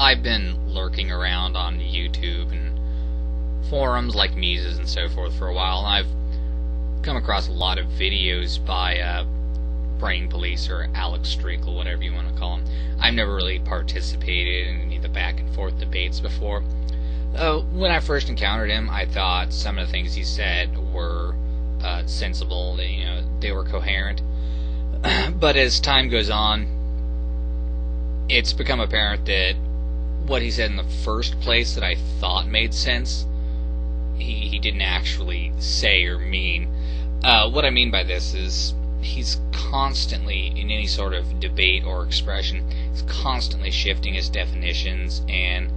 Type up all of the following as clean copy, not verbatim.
I've been lurking around on YouTube and forums like Mises and so forth for a while, and I've come across a lot of videos by Brainpolice or Alex Streakle, whatever you want to call him. I've never really participated in any of the back and forth debates before. When I first encountered him, I thought some of the things he said were sensible. They were coherent. But as time goes on, it's become apparent that what he said in the first place that I thought made sense, he didn't actually say or mean. What I mean by this is he's constantly, in any sort of debate or expression, he's constantly shifting his definitions and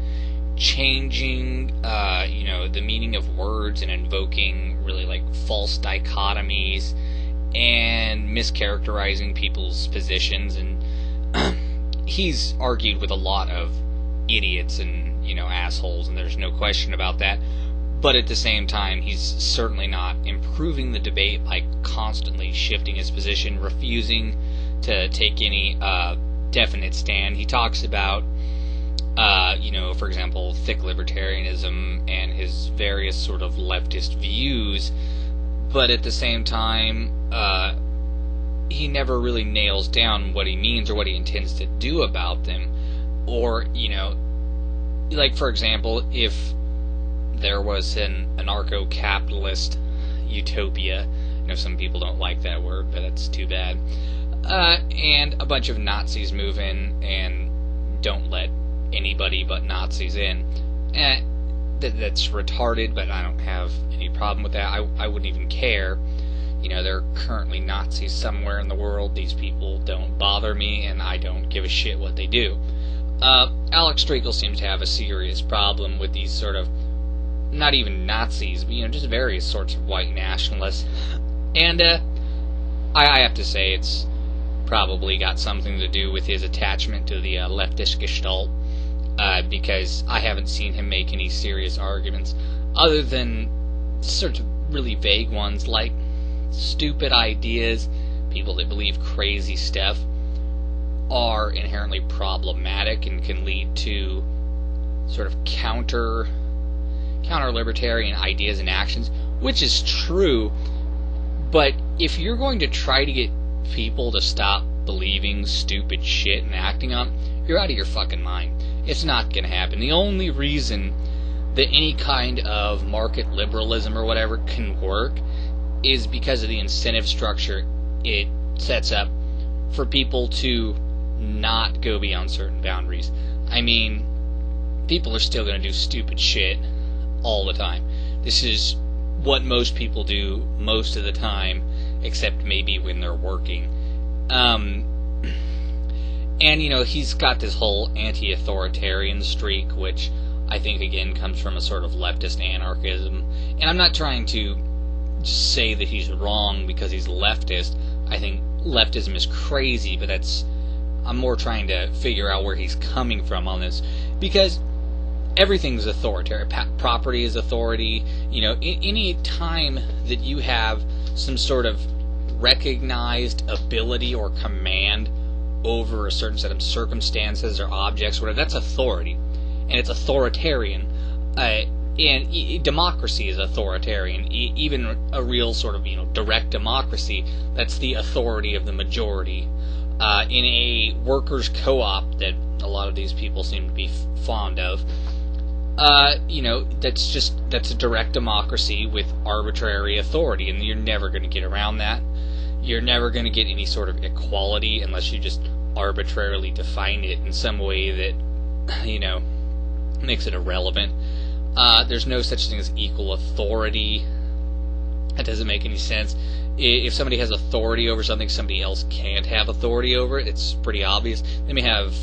changing, the meaning of words and invoking really like false dichotomies and mischaracterizing people's positions. And he's argued with a lot of idiots and, assholes, and there's no question about that. But at the same time, he's certainly not improving the debate by constantly shifting his position, refusing to take any definite stand. He talks about, for example, thick libertarianism and his various sort of leftist views, but at the same time, he never really nails down what he means or what he intends to do about them. Or, like, for example, if there was an anarcho-capitalist utopia, some people don't like that word, but that's too bad, and a bunch of Nazis move in and don't let anybody but Nazis in, that's retarded, but I don't have any problem with that. I wouldn't even care. There are currently Nazis somewhere in the world. These people don't bother me, and I don't give a shit what they do. Alex Streakle seems to have a serious problem with these sort of, not even Nazis, but, just various sorts of white nationalists. And, I have to say it's probably got something to do with his attachment to the leftist gestalt, because I haven't seen him make any serious arguments, other than sort of really vague ones, like stupid ideas, people that believe crazy stuff, are inherently problematic and can lead to sort of counter-libertarian ideas and actions, which is true, but if you're going to try to get people to stop believing stupid shit and acting on it, you're out of your fucking mind. It's not going to happen. The only reason that any kind of market liberalism or whatever can work is because of the incentive structure it sets up for people to not go beyond certain boundaries. I mean, people are still going to do stupid shit all the time. This is what most people do most of the time, except maybe when they're working. And, he's got this whole anti-authoritarian streak, which I think, again, comes from a sort of leftist anarchism. And I'm not trying to just say that he's wrong because he's leftist. I think leftism is crazy, but I'm more trying to figure out where he's coming from on this, because everything's authoritarian. Property is authority. Any time that you have some sort of recognized ability or command over a certain set of circumstances or objects, whatever, that's authority, and it's authoritarian. And democracy is authoritarian. Even a real sort of direct democracy, that's the authority of the majority. In a workers' co-op that a lot of these people seem to be fond of, that's a direct democracy with arbitrary authority, and you're never going to get around that. You're never going to get any sort of equality unless you just arbitrarily define it in some way that, makes it irrelevant. There's no such thing as equal authority. That doesn't make any sense. If somebody has authority over something, somebody else can't have authority over it. It's pretty obvious. They may have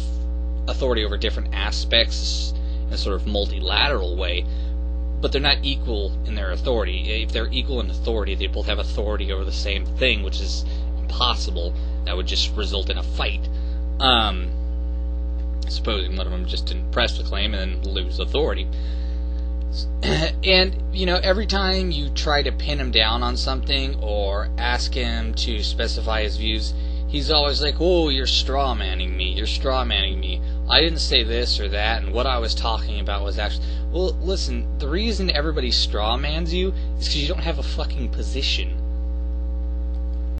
authority over different aspects in a sort of multilateral way, but they're not equal in their authority. If they're equal in authority, they both have authority over the same thing, which is impossible. That would just result in a fight. Supposing one of them just didn't press the claim and then lose authority. And, every time you try to pin him down on something or ask him to specify his views, he's always like, oh, you're straw-manning me, I didn't say this or that, and what I was talking about was actually... Well, listen, the reason everybody strawmans you is because you don't have a fucking position.